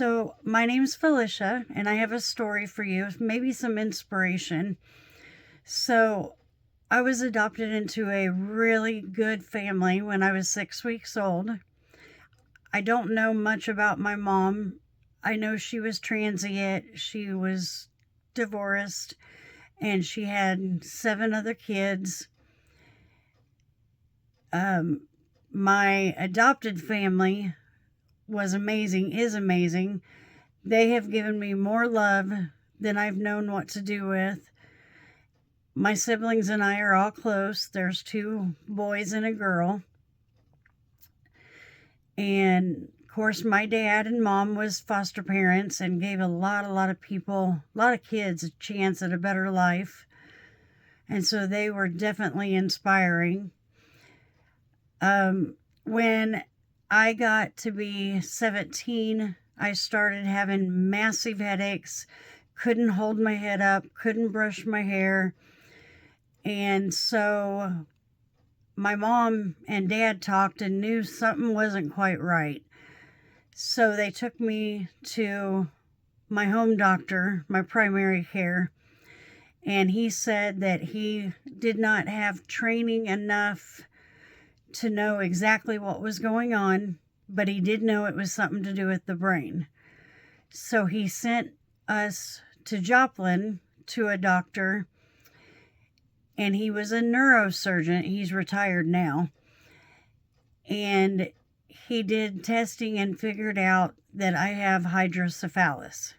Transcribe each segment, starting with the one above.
So, my name's Felicia, and I have a story for you, maybe some inspiration. So, I was adopted into a really good family when I was 6 weeks old. I don't know much about my mom. I know she was transient, she was divorced, and she had 7 other kids. My adopted family was amazing, is amazing. They have given me more love than I've known what to do with. My siblings and I are all close. There's 2 boys and a girl. And of course, my dad and mom was foster parents and gave a lot of people, a lot of kids a chance at a better life. And so they were definitely inspiring. When I got to be 17, I started having massive headaches, couldn't hold my head up, couldn't brush my hair. And so my mom and dad talked and knew something wasn't quite right. So they took me to my home doctor, my primary care, and he said that he did not have training enough to know exactly what was going on, but he did know it was something to do with the brain. So he sent us to Joplin to a doctor, and he was a neurosurgeon. He's retired now. And he did testing and figured out that I have hydrocephalus.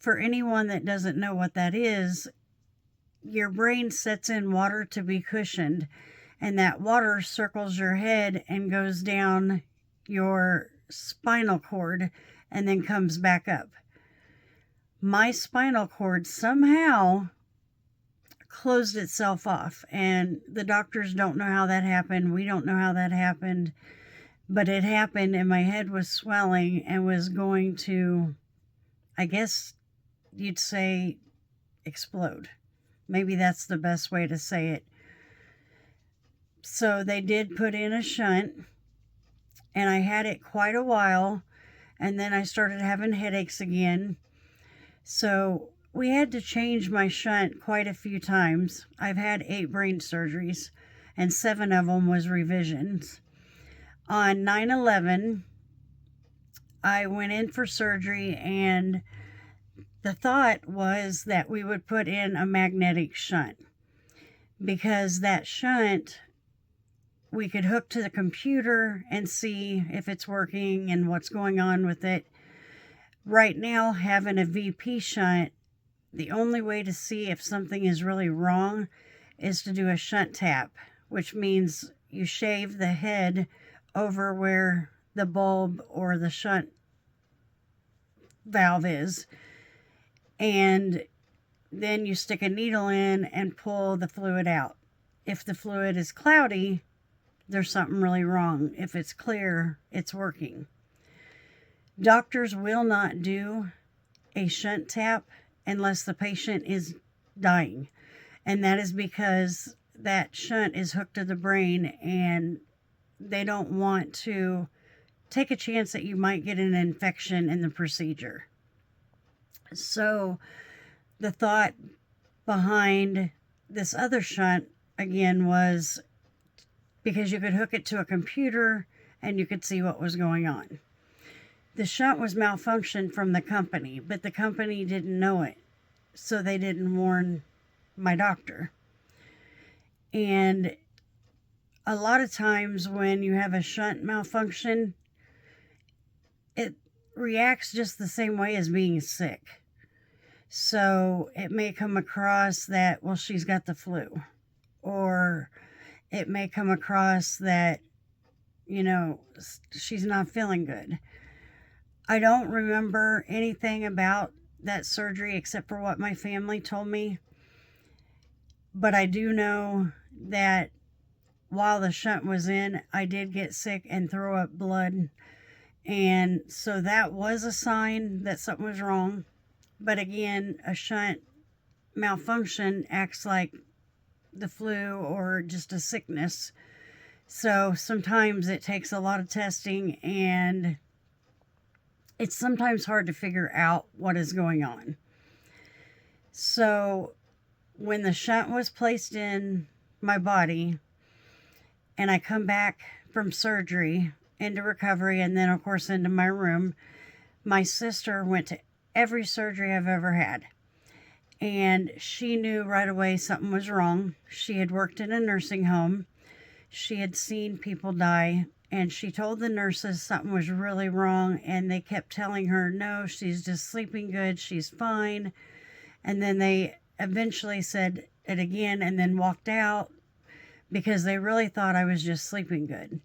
For anyone that doesn't know what that is, your brain sets in water to be cushioned, and that water circles your head and goes down your spinal cord and then comes back up. My spinal cord somehow closed itself off, and the doctors don't know how that happened. We don't know how that happened, but it happened, and my head was swelling and was going to, I guess you'd say, explode. Maybe that's the best way to say it. So they did put in a shunt, and I had it quite a while, and then I started having headaches again. So we had to change my shunt quite a few times. I've had 8 brain surgeries, and 7 of them was revisions. On 9/11, I went in for surgery, and the thought was that we would put in a magnetic shunt, because that shunt we could hook to the computer and see if it's working and what's going on with it. Right now, having a VP shunt, the only way to see if something is really wrong is to do a shunt tap, which means you shave the head over where the bulb or the shunt valve is, and then you stick a needle in and pull the fluid out. If the fluid is cloudy, there's something really wrong. If it's clear, it's working. Doctors will not do a shunt tap unless the patient is dying. And that is because that shunt is hooked to the brain, and they don't want to take a chance that you might get an infection in the procedure. So the thought behind this other shunt, again, was because you could hook it to a computer and you could see what was going on. The shunt was malfunctioned from the company, but the company didn't know it, so they didn't warn my doctor. And a lot of times when you have a shunt malfunction, it reacts just the same way as being sick. So it may come across that, well, she's got the flu, or it may come across that, she's not feeling good. I don't remember anything about that surgery except for what my family told me. But I do know that while the shunt was in, I did get sick and throw up blood. And so that was a sign that something was wrong. But again, a shunt malfunction acts like the flu or just a sickness. So sometimes it takes a lot of testing, and it's sometimes hard to figure out what is going on. So when the shunt was placed in my body and I come back from surgery into recovery and then, of course, into my room, my sister went to every surgery I've ever had. And she knew right away something was wrong. She had worked in a nursing home. She had seen people die. And she told the nurses something was really wrong. And they kept telling her, no, she's just sleeping good. She's fine. And then they eventually said it again and then walked out because they really thought I was just sleeping good.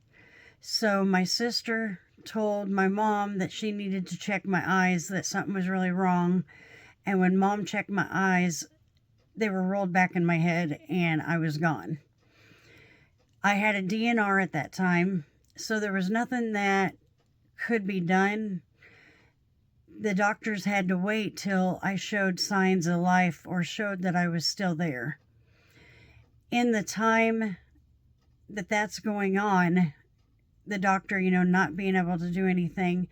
So my sister told my mom that she needed to check my eyes, that something was really wrong. And when Mom checked my eyes, they were rolled back in my head and I was gone. I had a DNR at that time, so there was nothing that could be done. The doctors had to wait till I showed signs of life or showed that I was still there. In the time that that's going on, the doctor, not being able to do anything,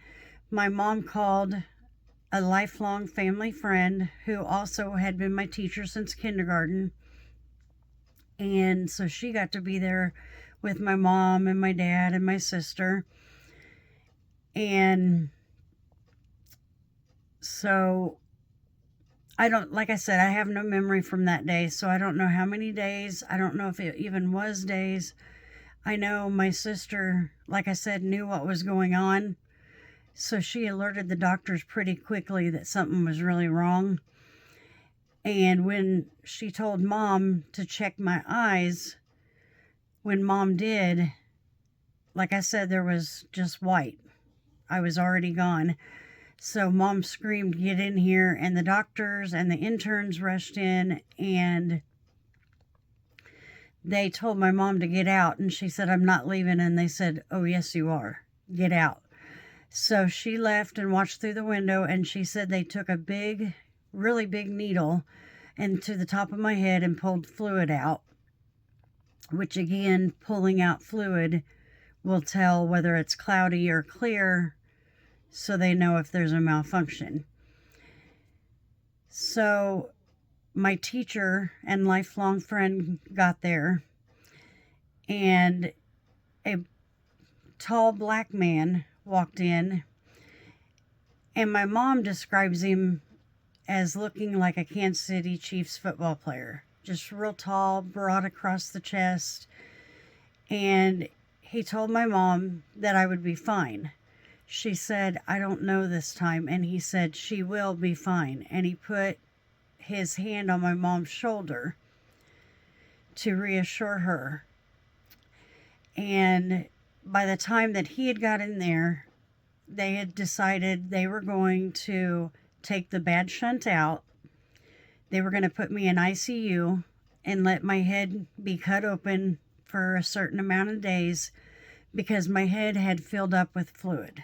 my mom called a lifelong family friend who also had been my teacher since kindergarten. And so she got to be there with my mom and my dad and my sister. And so like I said, I have no memory from that day. So I don't know how many days. I don't know if it even was days. I know my sister, like I said, knew what was going on. So she alerted the doctors pretty quickly that something was really wrong. And when she told Mom to check my eyes, when Mom did, like I said, there was just white. I was already gone. So Mom screamed, get in here. And the doctors and the interns rushed in and they told my mom to get out. And she said, I'm not leaving. And they said, oh, yes, you are. Get out. So she left and watched through the window, and she said they took a big, really big needle into the top of my head and pulled fluid out, which again, pulling out fluid will tell whether it's cloudy or clear, so they know if there's a malfunction. So my teacher and lifelong friend got there, and a tall black man walked in, and my mom describes him as looking like a Kansas City Chiefs football player, just real tall, broad across the chest. And he told my mom that I would be fine. She said, I don't know this time. And he said, she will be fine. And he put his hand on my mom's shoulder to reassure her. And by the time that he had got in there, they had decided they were going to take the bad shunt out. They were going to put me in ICU and let my head be cut open for a certain amount of days because my head had filled up with fluid.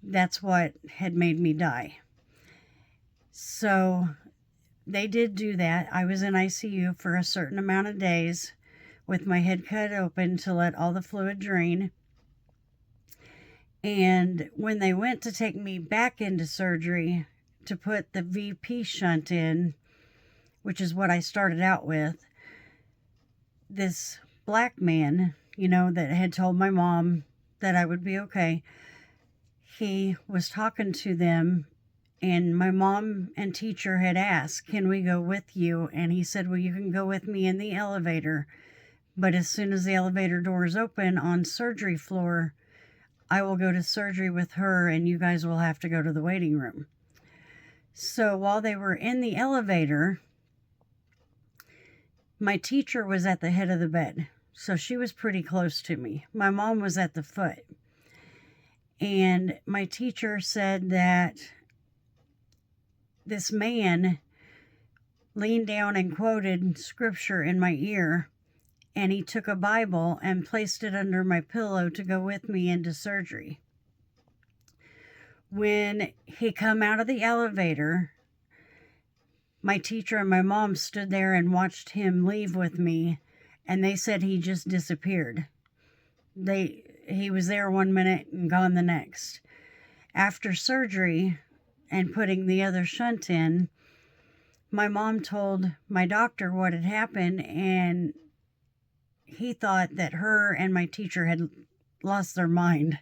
That's what had made me die. So they did do that. I was in ICU for a certain amount of days with my head cut open to let all the fluid drain. And when they went to take me back into surgery to put the VP shunt in, which is what I started out with, this black man, that had told my mom that I would be okay, he was talking to them, and my mom and teacher had asked, can we go with you? And he said, well, you can go with me in the elevator. But as soon as the elevator doors open on surgery floor, I will go to surgery with her and you guys will have to go to the waiting room. So while they were in the elevator, my teacher was at the head of the bed. So she was pretty close to me. My mom was at the foot. And my teacher said that this man leaned down and quoted scripture in my ear. And he took a Bible and placed it under my pillow to go with me into surgery. When he come out of the elevator, my teacher and my mom stood there and watched him leave with me, and they said he just disappeared. He was there 1 minute and gone the next. After surgery and putting the other shunt in, my mom told my doctor what had happened, and he thought that her and my teacher had lost their mind,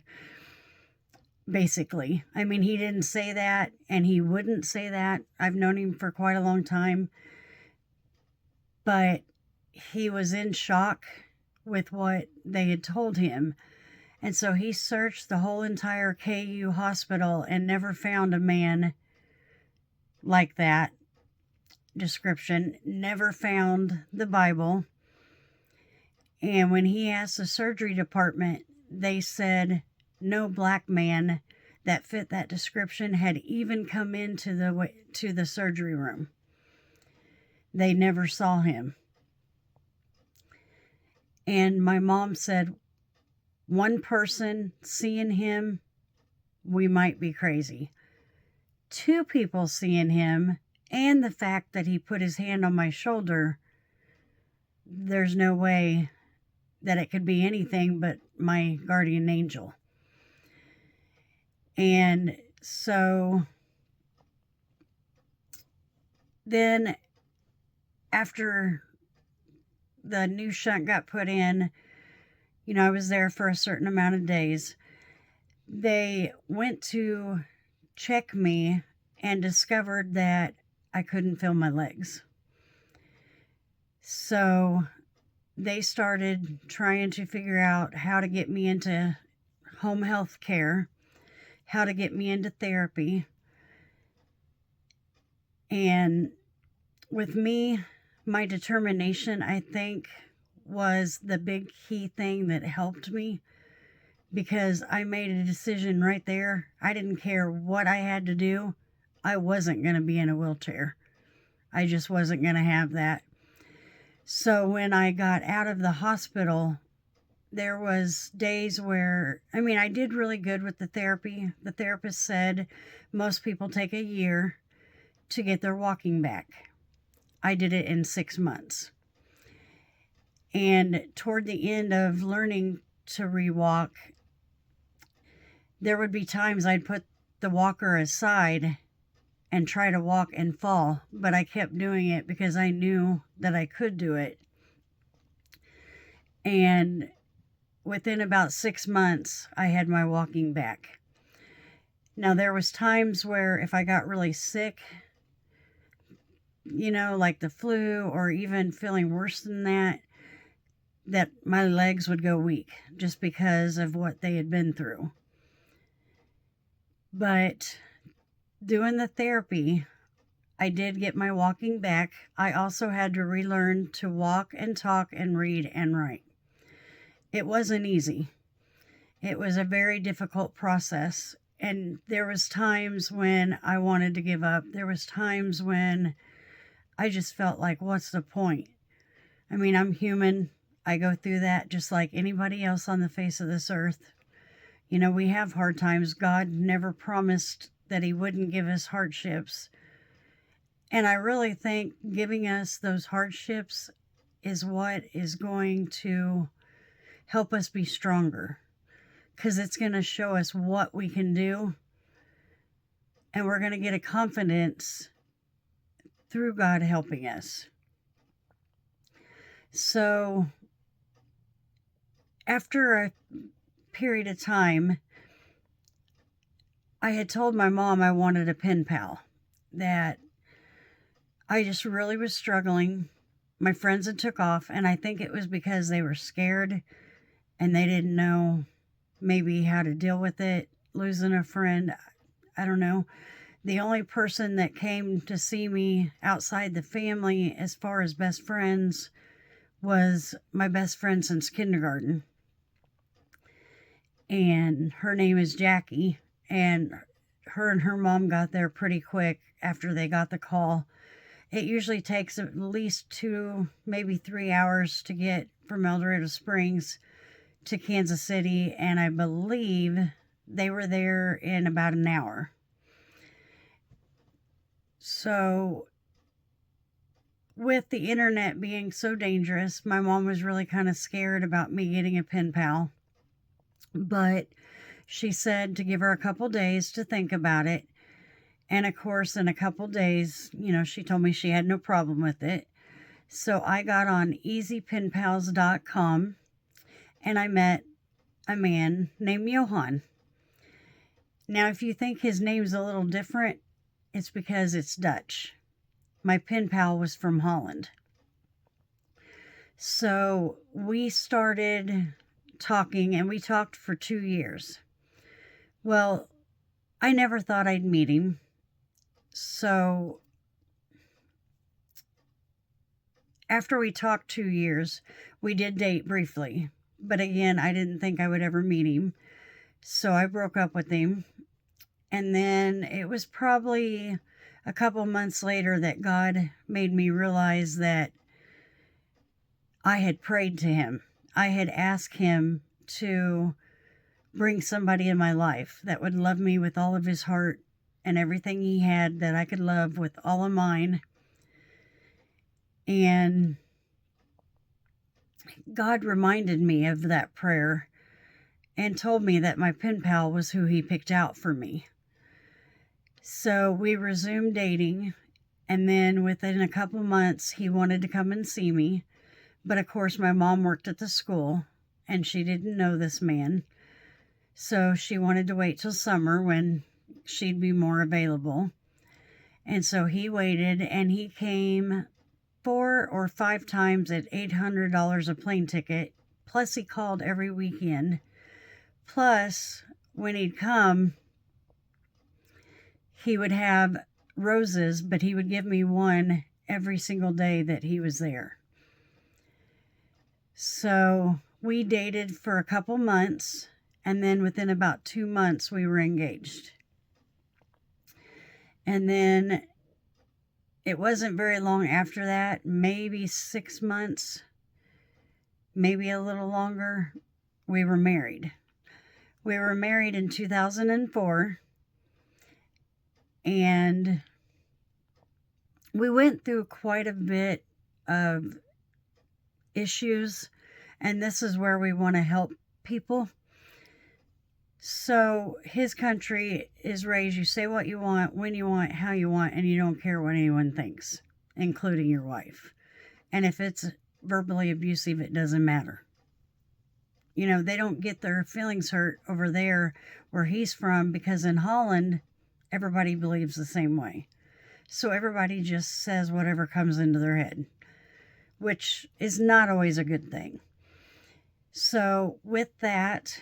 basically. I mean, he didn't say that, and he wouldn't say that. I've known him for quite a long time, but he was in shock with what they had told him. And so he searched the whole entire KU hospital and never found a man like that description, never found the Bible. And when he asked the surgery department, they said no black man that fit that description had even come into the surgery room. They never saw him. And my mom said, one person seeing him, we might be crazy. Two people seeing him, and the fact that he put his hand on my shoulder, there's no way that it could be anything but my guardian angel. And so then after the new shunt got put in, I was there for a certain amount of days. They went to check me and discovered that I couldn't feel my legs. So they started trying to figure out how to get me into home health care, how to get me into therapy. And with me, my determination, I think, was the big key thing that helped me, because I made a decision right there. I didn't care what I had to do. I wasn't going to be in a wheelchair. I just wasn't going to have that. So when I got out of the hospital, there was days where, I did really good with the therapy. The therapist said most people take a year to get their walking back. I did it in 6 months. And toward the end of learning to rewalk, there would be times I'd put the walker aside and try to walk and fall, but I kept doing it because I knew that I could do it. And within about 6 months, I had my walking back. Now, there was times where if I got really sick, like the flu or even feeling worse than that my legs would go weak just because of what they had been through. But doing the therapy, I did get my walking back. I also had to relearn to walk and talk and read and write. It wasn't easy. It was a very difficult process. And there was times when I wanted to give up. There was times when I just felt like, what's the point? I'm human. I go through that just like anybody else on the face of this earth. We have hard times. God never promised that he wouldn't give us hardships. And I really think giving us those hardships is what is going to help us be stronger, because it's going to show us what we can do. And we're going to get a confidence through God helping us. So after a period of time, I had told my mom I wanted a pen pal, that I just really was struggling. My friends had took off, and I think it was because they were scared and they didn't know maybe how to deal with it, losing a friend. I don't know. The only person that came to see me outside the family as far as best friends was my best friend since kindergarten. And her name is Jackie. And her mom got there pretty quick after they got the call. It usually takes at least 2, maybe 3 hours to get from El Dorado Springs to Kansas City. And I believe they were there in about an hour. So with the internet being so dangerous, my mom was really kind of scared about me getting a pen pal. But She said to give her a couple days to think about it. And of course, in a couple days, she told me she had no problem with it. So I got on easypenpals.com and I met a man named Johan. Now, if you think his name's a little different, it's because it's Dutch. My pen pal was from Holland. So we started talking, and we talked for 2 years. Well, I never thought I'd meet him. So after we talked 2 years, we did date briefly. But again, I didn't think I would ever meet him. So I broke up with him. And then it was probably a couple months later that God made me realize that I had prayed to him. I had asked him to bring somebody in my life that would love me with all of his heart and everything he had that I could love with all of mine. And God reminded me of that prayer and told me that my pen pal was who he picked out for me. So we resumed dating, and then within a couple months, he wanted to come and see me. But of course, my mom worked at the school, and she didn't know this man. So she wanted to wait till summer when she'd be more available. And so he waited, and he came 4 or 5 times at $800 a plane ticket. Plus, he called every weekend. Plus, when he'd come, he would have roses, but he would give me one every single day that he was there. So we dated for a couple months, and then within about 2 months, we were engaged. And then it wasn't very long after that, maybe 6 months, maybe a little longer, we were married. We were married in 2004. And we went through quite a bit of issues, and this is where we want to help people. So his country is raised, you say what you want, when you want, how you want, and you don't care what anyone thinks, including your wife. And if it's verbally abusive, it doesn't matter. They don't get their feelings hurt over there where he's from, because in Holland, everybody believes the same way. So everybody just says whatever comes into their head, which is not always a good thing. So with that,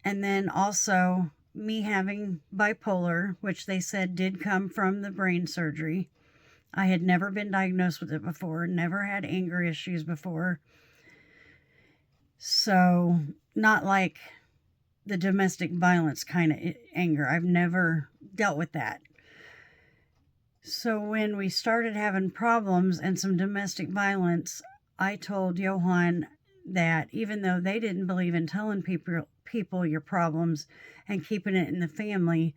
and then also me having bipolar, which they said did come from the brain surgery. I had never been diagnosed with it before, never had anger issues before. So not like the domestic violence kind of anger. I've never dealt with that. So when we started having problems and some domestic violence, I told Johan that even though they didn't believe in telling people your problems and keeping it in the family,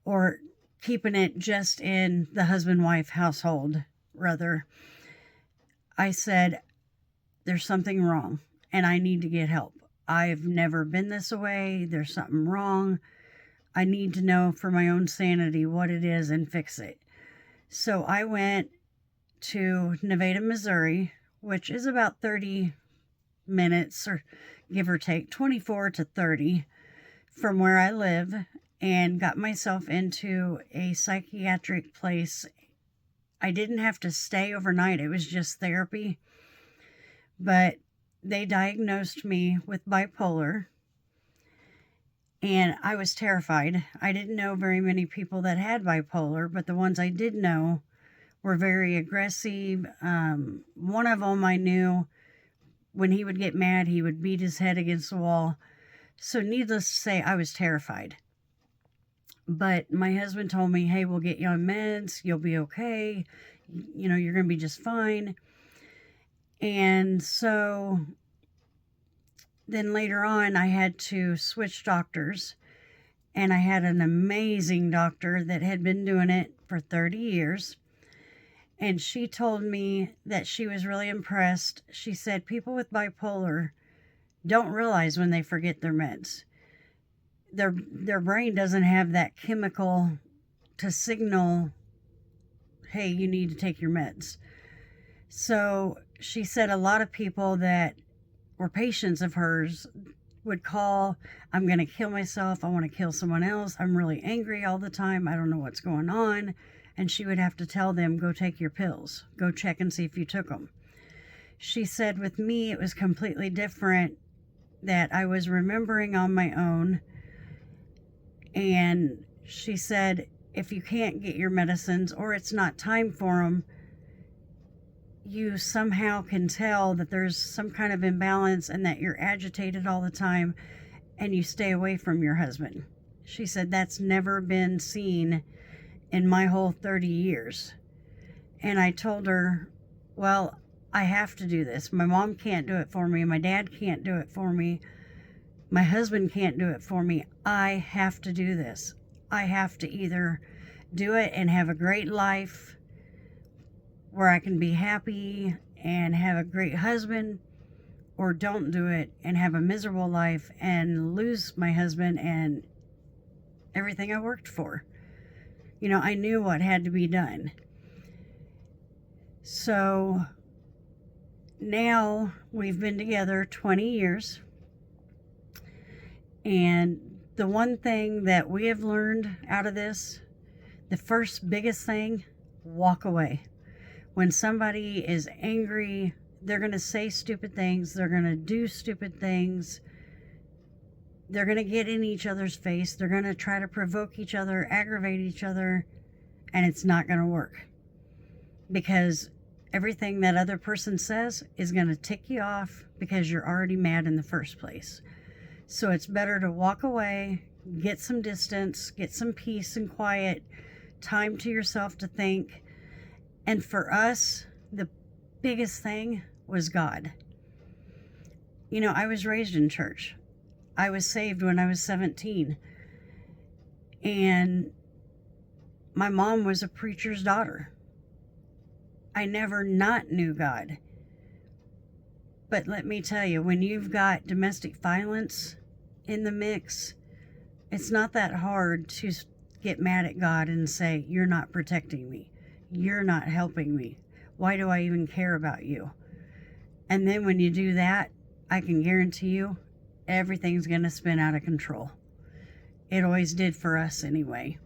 or keeping it just in the husband-wife household, rather, I said, there's something wrong and I need to get help. I've never been this way. There's something wrong. I need to know for my own sanity what it is and fix it. So I went to Nevada, Missouri, which is about 30 minutes, or give or take 24 to 30 from where I live, and got myself into a psychiatric place. I didn't have to stay overnight. It was just therapy. But they diagnosed me with bipolar, and I was terrified. I didn't know very many people that had bipolar, but the ones I did know were very aggressive. One of them I knew, when he would get mad, he would beat his head against the wall. So needless to say, I was terrified. But my husband told me, hey, we'll get you on meds. You'll be okay. You're going to be just fine. And so then later on, I had to switch doctors. And I had an amazing doctor that had been doing it for 30 years. And she told me that she was really impressed. She said people with bipolar don't realize when they forget their meds. their brain doesn't have that chemical to signal, hey, you need to take your meds. So she said a lot of people that were patients of hers would call, I'm going to kill myself. I want to kill someone else. I'm really angry all the time. I don't know what's going on. And she would have to tell them, go take your pills. Go check and see if you took them. She said with me, it was completely different, that I was remembering on my own. And she said, if you can't get your medicines or it's not time for them, you somehow can tell that there's some kind of imbalance and that you're agitated all the time and you stay away from your husband. She said that's never been seen in my whole 30 years. And I told her, well, I have to do this. My mom can't do it for me. My dad can't do it for me. My husband can't do it for me. I have to do this. I have to either do it and have a great life where I can be happy and have a great husband, or don't do it and have a miserable life and lose my husband and everything I worked for. You know, I knew what had to be done. So now we've been together 20 years. And the one thing that we have learned out of this, the first biggest thing, walk away. When somebody is angry, they're going to say stupid things. They're going to do stupid things. They're going to get in each other's face. They're going to try to provoke each other, aggravate each other, and it's not going to work. Because everything that other person says is going to tick you off because you're already mad in the first place. So it's better to walk away, get some distance, get some peace and quiet, time to yourself to think. And for us, the biggest thing was God. You know, I was raised in church. I was saved when I was 17. And my mom was a preacher's daughter. I never not knew God. But let me tell you, when you've got domestic violence in the mix, it's not that hard to get mad at God and say, you're not protecting me. You're not helping me. Why do I even care about you? And then when you do that, I can guarantee you, everything's going to spin out of control. It always did for us anyway.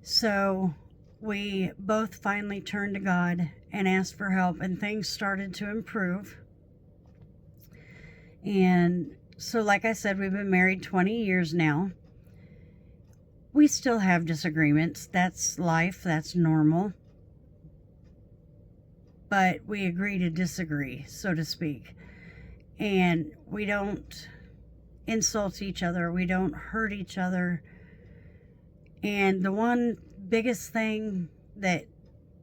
So we both finally turned to God and asked for help, and things started to improve. And so, like I said, we've been married 20 years now. We still have disagreements. That's life. That's normal. But we agree to disagree, so to speak. And we don't insult each other. We don't hurt each other. And the one biggest thing that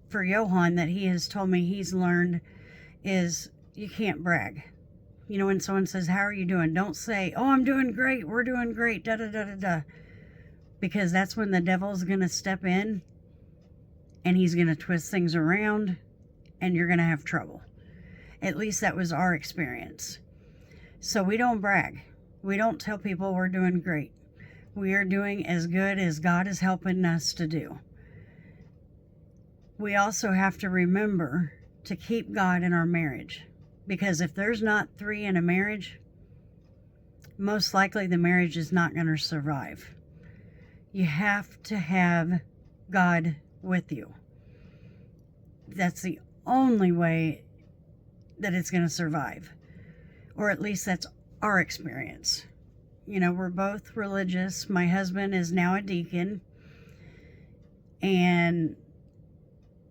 for Johan that he has told me he's learned is you can't brag. You know, when someone says, how are you doing? Don't say, oh, I'm doing great. We're doing great. Da, da, da, da, da. Because that's when the devil's going to step in and he's going to twist things around and you're going to have trouble. At least that was our experience. So we don't brag. We don't tell people we're doing great. We are doing as good as God is helping us to do. We also have to remember to keep God in our marriage. Because if there's not 3 in a marriage, most likely the marriage is not going to survive. You have to have God with you. That's the only way that it's going to survive. Or at least that's our experience. You know, we're both religious. My husband is now a deacon. And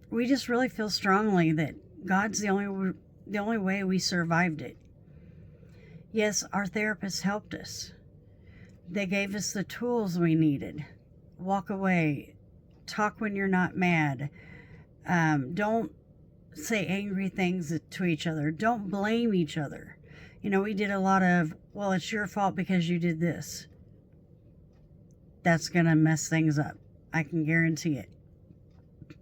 we just really feel strongly that God's the only way we survived it. Yes, our therapists helped us. They gave us the tools we needed. Walk away. Talk when you're not mad. Don't say angry things to each other. Don't blame each other. You know, we did a lot of, well, it's your fault because you did this. That's going to mess things up. I can guarantee it.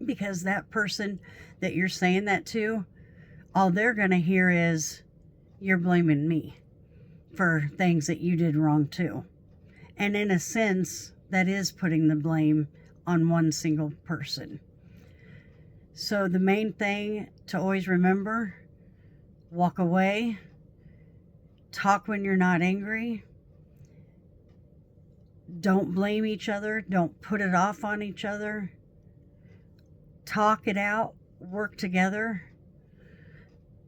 Because that person that you're saying that to, all they're going to hear is, you're blaming me for things that you did wrong too. And in a sense, that is putting the blame on one single person. So the main thing to always remember, walk away, talk when you're not angry, don't blame each other, don't put it off on each other, talk it out, work together,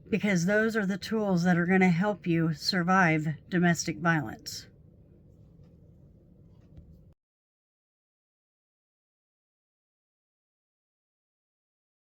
because those are the tools that are going to help you survive domestic violence.